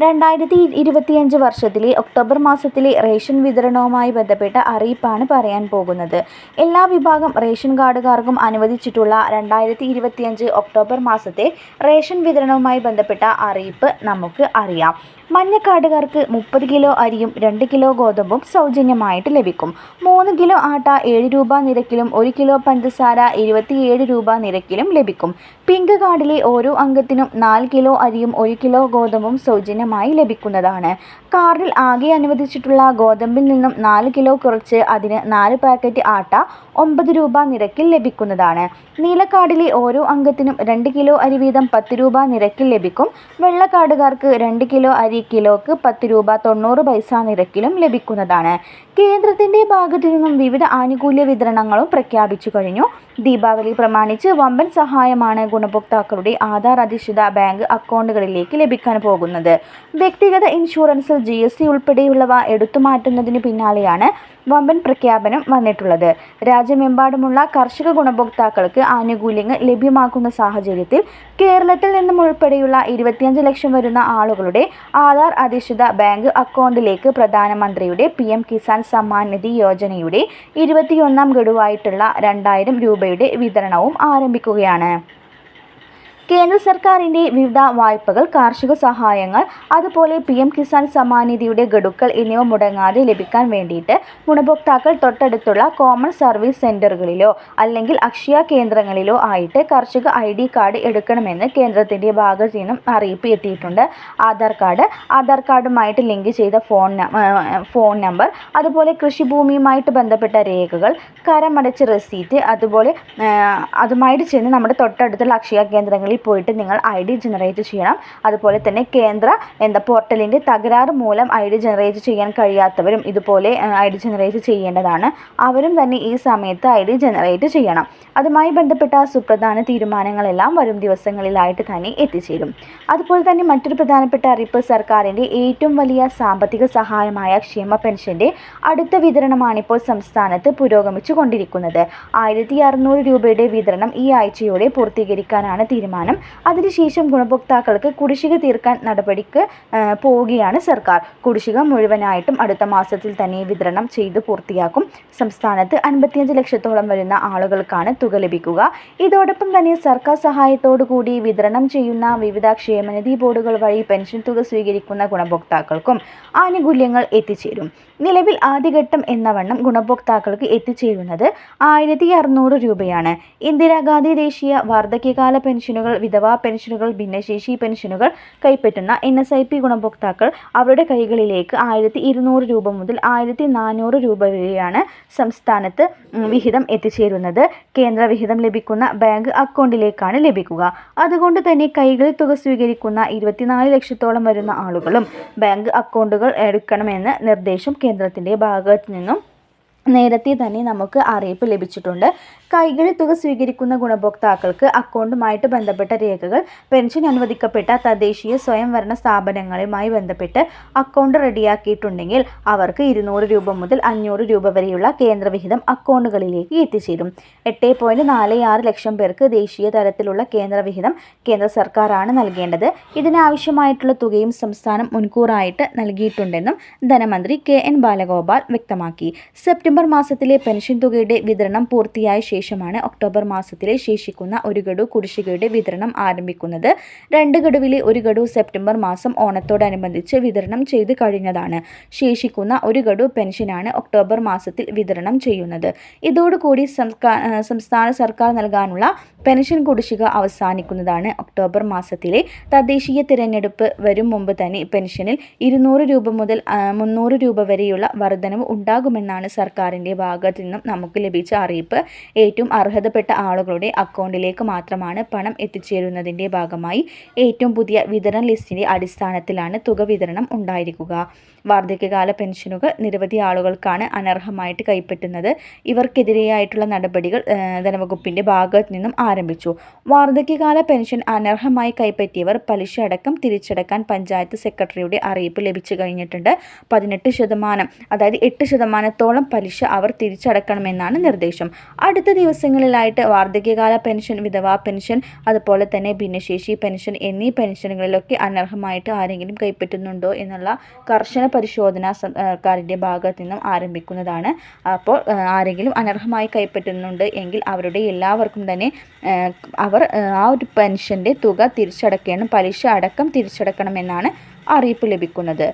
2025 വർഷത്തിലെ ഒക്ടോബർ മാസത്തിലെ റേഷൻ വിതരണവുമായി ബന്ധപ്പെട്ട അറിയിപ്പാണ് പറയാൻ പോകുന്നത്. എല്ലാ വിഭാഗം റേഷൻ കാർഡുകാർക്കും അനുവദിച്ചിട്ടുള്ള 2025 ഒക്ടോബർ മാസത്തെ റേഷൻ വിതരണവുമായി ബന്ധപ്പെട്ട അറിയിപ്പ് നമുക്ക് അറിയാം. മഞ്ഞ കാർഡുകാർക്ക് 30 കിലോ അരിയും 2 കിലോ ഗോതമ്പും സൗജന്യമായിട്ട് ലഭിക്കും. 3 കിലോ ആട്ട 7 രൂപ നിരക്കിലും 1 കിലോ പഞ്ചസാര 27 രൂപ നിരക്കിലും ലഭിക്കും. പിങ്ക് കാർഡിലെ ഓരോ അംഗത്തിനും 4 കിലോ അരിയും 1 കിലോ ഗോതമ്പും സൗജന്യമായി ലഭിക്കുന്നതാണ്. കാർഡിൽ ആകെ അനുവദിച്ചിട്ടുള്ള ഗോതമ്പിൽ നിന്നും 4 കിലോ കുറച്ച് അതിന് 4 പാക്കറ്റ് ആട്ട 9 രൂപ നിരക്കിൽ ലഭിക്കുന്നതാണ്. നീല കാർഡിലെ ഓരോ അംഗത്തിനും 2 കിലോ അരി വീതം 10 രൂപ നിരക്കിൽ ലഭിക്കും. വെള്ള കാർഡുകാർക്ക് 2 കിലോ അരി കിലോക്ക് 10 രൂപ 90 പൈസ നിരക്കിലും ലഭിക്കുന്നതാണ്. കേന്ദ്രത്തിന്റെ ഭാഗത്തു നിന്നും വിവിധ ആനുകൂല്യ വിതരണങ്ങളും പ്രഖ്യാപിച്ചു കഴിഞ്ഞു. ദീപാവലി പ്രമാണിച്ച് വമ്പൻ സഹായമാണ് ഗുണഭോക്താക്കളുടെ ആധാർ അധിഷ്ഠിത ബാങ്ക് അക്കൗണ്ടുകളിലേക്ക് ലഭിക്കാൻ പോകുന്നത്. വ്യക്തിഗത ഇൻഷുറൻസിൽ GST ഉൾപ്പെടെയുള്ളവ എടുത്തുമാറ്റുന്നതിന് പിന്നാലെയാണ് വമ്പൻ പ്രഖ്യാപനം വന്നിട്ടുള്ളത്. രാജ്യമെമ്പാടുമുള്ള കർഷക ഗുണഭോക്താക്കൾക്ക് ആനുകൂല്യങ്ങൾ ലഭ്യമാക്കുന്ന സാഹചര്യത്തിൽ കേരളത്തിൽ നിന്നും ഉൾപ്പെടെയുള്ള 25 ലക്ഷം വരുന്ന ആളുകളുടെ ആധാർ അധിഷ്ഠിത ബാങ്ക് അക്കൗണ്ടിലേക്ക് പ്രധാനമന്ത്രിയുടെ PM കിസാൻ സമ്മാൻ നിധി യോജനയുടെ 21ാം ഗഡുവായിട്ടുള്ള 2000 രൂപയുടെ വിതരണവും ആരംഭിക്കുകയാണ്. കേന്ദ്ര സർക്കാരിൻ്റെ വിവിധ വായ്പകൾ, കാർഷിക സഹായങ്ങൾ, അതുപോലെ PM കിസാൻ സമ്മാൻ നിധിയുടെ ഗഡുക്കൾ എന്നിവ മുടങ്ങാതെ ലഭിക്കാൻ വേണ്ടിയിട്ട് ഗുണഭോക്താക്കൾ തൊട്ടടുത്തുള്ള കോമൺ സർവീസ് സെൻ്ററുകളിലോ അല്ലെങ്കിൽ അക്ഷയ കേന്ദ്രങ്ങളിലോ ആയിട്ട് കർഷക ID കാർഡ് എടുക്കണമെന്ന് കേന്ദ്രത്തിൻ്റെ ഭാഗത്തു നിന്നും അറിയിപ്പ് എത്തിയിട്ടുണ്ട്. ആധാർ കാർഡുമായിട്ട് ലിങ്ക് ചെയ്ത ഫോൺ നമ്പർ, അതുപോലെ കൃഷിഭൂമിയുമായിട്ട് ബന്ധപ്പെട്ട രേഖകൾ, കരമടച്ച റെസീറ്റ്, അതുപോലെ അതുമായിട്ട് ചെന്ന് നമ്മുടെ തൊട്ടടുത്തുള്ള അക്ഷയ കേന്ദ്രങ്ങളിൽ പോയിട്ട് നിങ്ങൾ ID ജനറേറ്റ് ചെയ്യണം. അതുപോലെ തന്നെ കേന്ദ്ര പോർട്ടലിൻ്റെ തകരാറ് മൂലം ID ജനറേറ്റ് ചെയ്യാൻ കഴിയാത്തവരും ഇതുപോലെ ID ജനറേറ്റ് ചെയ്യേണ്ടതാണ്. അവരും തന്നെ ഈ സമയത്ത് ID ജനറേറ്റ് ചെയ്യണം. അതുമായി ബന്ധപ്പെട്ട സുപ്രധാന തീരുമാനങ്ങളെല്ലാം വരും ദിവസങ്ങളിലായിട്ട് തന്നെ എത്തിച്ചേരും. അതുപോലെ തന്നെ മറ്റൊരു പ്രധാനപ്പെട്ട അറിയിപ്പ്, സർക്കാരിൻ്റെ ഏറ്റവും വലിയ സാമ്പത്തിക സഹായമായ ക്ഷേമ പെൻഷൻ്റെ അടുത്ത വിതരണമാണിപ്പോൾ സംസ്ഥാനത്ത് പുരോഗമിച്ചു കൊണ്ടിരിക്കുന്നത്. 1600 രൂപയുടെ വിതരണം ഈ ആഴ്ചയോടെ പൂർത്തീകരിക്കാനാണ് തീരുമാനം. അതിനുശേഷം ഗുണഭോക്താക്കൾക്ക് കുടിശ്ശിക തീർക്കാൻ നടപടിക്ക് പോവുകയാണ് സർക്കാർ. കുടിശ്ശിക മുഴുവനായിട്ടും അടുത്ത മാസത്തിൽ തന്നെ വിതരണം ചെയ്ത് പൂർത്തിയാക്കും. സംസ്ഥാനത്ത് 55 ലക്ഷത്തോളം വരുന്ന ആളുകൾക്കാണ് തുക ലഭിക്കുക. ഇതോടൊപ്പം തന്നെ സർക്കാർ സഹായത്തോടു കൂടി വിതരണം ചെയ്യുന്ന വിവിധ ക്ഷേമനിധി ബോർഡുകൾ വഴി പെൻഷൻ തുക സ്വീകരിക്കുന്ന ഗുണഭോക്താക്കൾക്കും ആനുകൂല്യങ്ങൾ എത്തിച്ചേരും. നിലവിൽ ആദ്യഘട്ടം എന്ന വണ്ണം ഗുണഭോക്താക്കൾക്ക് എത്തിച്ചേരുന്നത് 1600 രൂപയാണ്. ഇന്ദിരാഗാന്ധി ദേശീയ വാർദ്ധക്യകാല പെൻഷനുകൾ, വിധവാ പെൻഷനുകൾ, ഭിന്നശേഷി പെൻഷനുകൾ കൈപ്പറ്റുന്ന NSIP ഗുണഭോക്താക്കൾ അവരുടെ കൈകളിലേക്ക് 1200 രൂപ മുതൽ 1400 രൂപ വരെയാണ് സംസ്ഥാനത്ത് വിഹിതം എത്തിച്ചേരുന്നത്. കേന്ദ്ര വിഹിതം ലഭിക്കുന്ന ബാങ്ക് അക്കൗണ്ടിലേക്കാണ് ലഭിക്കുക. അതുകൊണ്ട് തന്നെ കൈകളിൽ തുക സ്വീകരിക്കുന്ന 24 ലക്ഷത്തോളം വരുന്ന ആളുകളും ബാങ്ക് അക്കൗണ്ടുകൾ എടുക്കണമെന്ന് നിർദ്ദേശം കേന്ദ്രത്തിൻ്റെ ഭാഗത്തു നിന്നും നേരത്തെ തന്നെ നമുക്ക് അറിയിപ്പ് ലഭിച്ചിട്ടുണ്ട്. കൈകളിൽ തുക സ്വീകരിക്കുന്ന ഗുണഭോക്താക്കൾക്ക് അക്കൗണ്ടുമായിട്ട് ബന്ധപ്പെട്ട രേഖകൾ, പെൻഷൻ അനുവദിക്കപ്പെട്ട തദ്ദേശീയ സ്വയംഭരണ സ്ഥാപനങ്ങളുമായി ബന്ധപ്പെട്ട് അക്കൗണ്ട് റെഡിയാക്കിയിട്ടുണ്ടെങ്കിൽ അവർക്ക് 200 രൂപ മുതൽ 500 രൂപ വരെയുള്ള കേന്ദ്രവിഹിതം അക്കൗണ്ടുകളിലേക്ക് എത്തിച്ചേരും. 8.46 ലക്ഷം പേർക്ക് ദേശീയ തലത്തിലുള്ള കേന്ദ്രവിഹിതം കേന്ദ്ര സർക്കാരാണ് നൽകേണ്ടത്. ഇതിനാവശ്യമായിട്ടുള്ള തുകയും സംസ്ഥാനം മുൻകൂറായിട്ട് നൽകിയിട്ടുണ്ടെന്നും ധനമന്ത്രി KN ബാലഗോപാൽ വ്യക്തമാക്കി. സെപ്റ്റംബർ മാസത്തിലെ പെൻഷൻ തുകയുടെ വിതരണം പൂർത്തിയായ ശേഷമാണ് ഒക്ടോബർ മാസത്തിലെ ശേഷിക്കുന്ന ഒരു ഗഡു കുടിശ്ശികയുടെ വിതരണം ആരംഭിക്കുന്നത്. 2 ഗഡുവിലെ ഒരു ഗഡു സെപ്റ്റംബർ മാസം ഓണത്തോടനുബന്ധിച്ച് വിതരണം ചെയ്ത് കഴിഞ്ഞതാണ്. ശേഷിക്കുന്ന ഒരു ഗഡു പെൻഷനാണ് ഒക്ടോബർ മാസത്തിൽ വിതരണം ചെയ്യുന്നത്. ഇതോടുകൂടി സംസ്ഥാന സർക്കാർ നൽകാനുള്ള പെൻഷൻ കുടിശ്ശിക അവസാനിക്കുന്നതാണ്. ഒക്ടോബർ മാസത്തിലെ തദ്ദേശീയ തിരഞ്ഞെടുപ്പ് വരും മുമ്പ് തന്നെ പെൻഷനിൽ 200 രൂപ മുതൽ 300 രൂപ വരെയുള്ള വർധനവ് ഉണ്ടാകുമെന്നാണ് സർക്കാരിൻ്റെ ഭാഗത്തു നിന്നും നമുക്ക് ലഭിച്ച അറിയിപ്പ്. ഏറ്റവും അർഹതപ്പെട്ട ആളുകളുടെ അക്കൗണ്ടിലേക്ക് മാത്രമാണ് പണം എത്തിച്ചേരുന്നതിൻ്റെ ഭാഗമായി ഏറ്റവും പുതിയ വിതരണ ലിസ്റ്റിൻ്റെ അടിസ്ഥാനത്തിലാണ് തുക വിതരണം ഉണ്ടായിരിക്കുക. വാർദ്ധക്യകാല പെൻഷനുകൾ നിരവധി ആളുകൾക്കാണ് അനർഹമായിട്ട് കൈപ്പറ്റുന്നത്. ഇവർക്കെതിരെയായിട്ടുള്ള നടപടികൾ ധനവകുപ്പിൻ്റെ ഭാഗത്തു നിന്നും ആരംഭിച്ചു. വാർദ്ധക്യകാല പെൻഷൻ അനർഹമായി കൈപ്പറ്റിയവർ പലിശ അടക്കം തിരിച്ചടക്കാൻ പഞ്ചായത്ത് സെക്രട്ടറിയുടെ അറിയിപ്പ് ലഭിച്ചു കഴിഞ്ഞിട്ടുണ്ട്. 18%, അതായത് 8% പലിശ അവർ തിരിച്ചടക്കണമെന്നാണ് നിർദ്ദേശം. അടുത്ത ദിവസങ്ങളിലായിട്ട് വാർദ്ധക്യകാല പെൻഷൻ, വിധവാ പെൻഷൻ, അതുപോലെ തന്നെ ഭിന്നശേഷി പെൻഷൻ എന്നീ പെൻഷനുകളിലൊക്കെ അനർഹമായിട്ട് ആരെങ്കിലും കൈപ്പറ്റുന്നുണ്ടോ എന്നുള്ള കർശന പരിശോധന സർക്കാരിൻ്റെ ഭാഗത്തു നിന്നും ആരംഭിക്കുന്നതാണ്. അപ്പോൾ ആരെങ്കിലും അനർഹമായി കൈപ്പറ്റുന്നുണ്ട് എങ്കിൽ അവരുടെ എല്ലാവർക്കും തന്നെ അവർ ആ ഒരു പെൻഷൻ്റെ തുക തിരിച്ചടയ്ക്കണം, പലിശ അടക്കം തിരിച്ചടക്കണമെന്നാണ് അറിയിപ്പ് ലഭിക്കുന്നത്.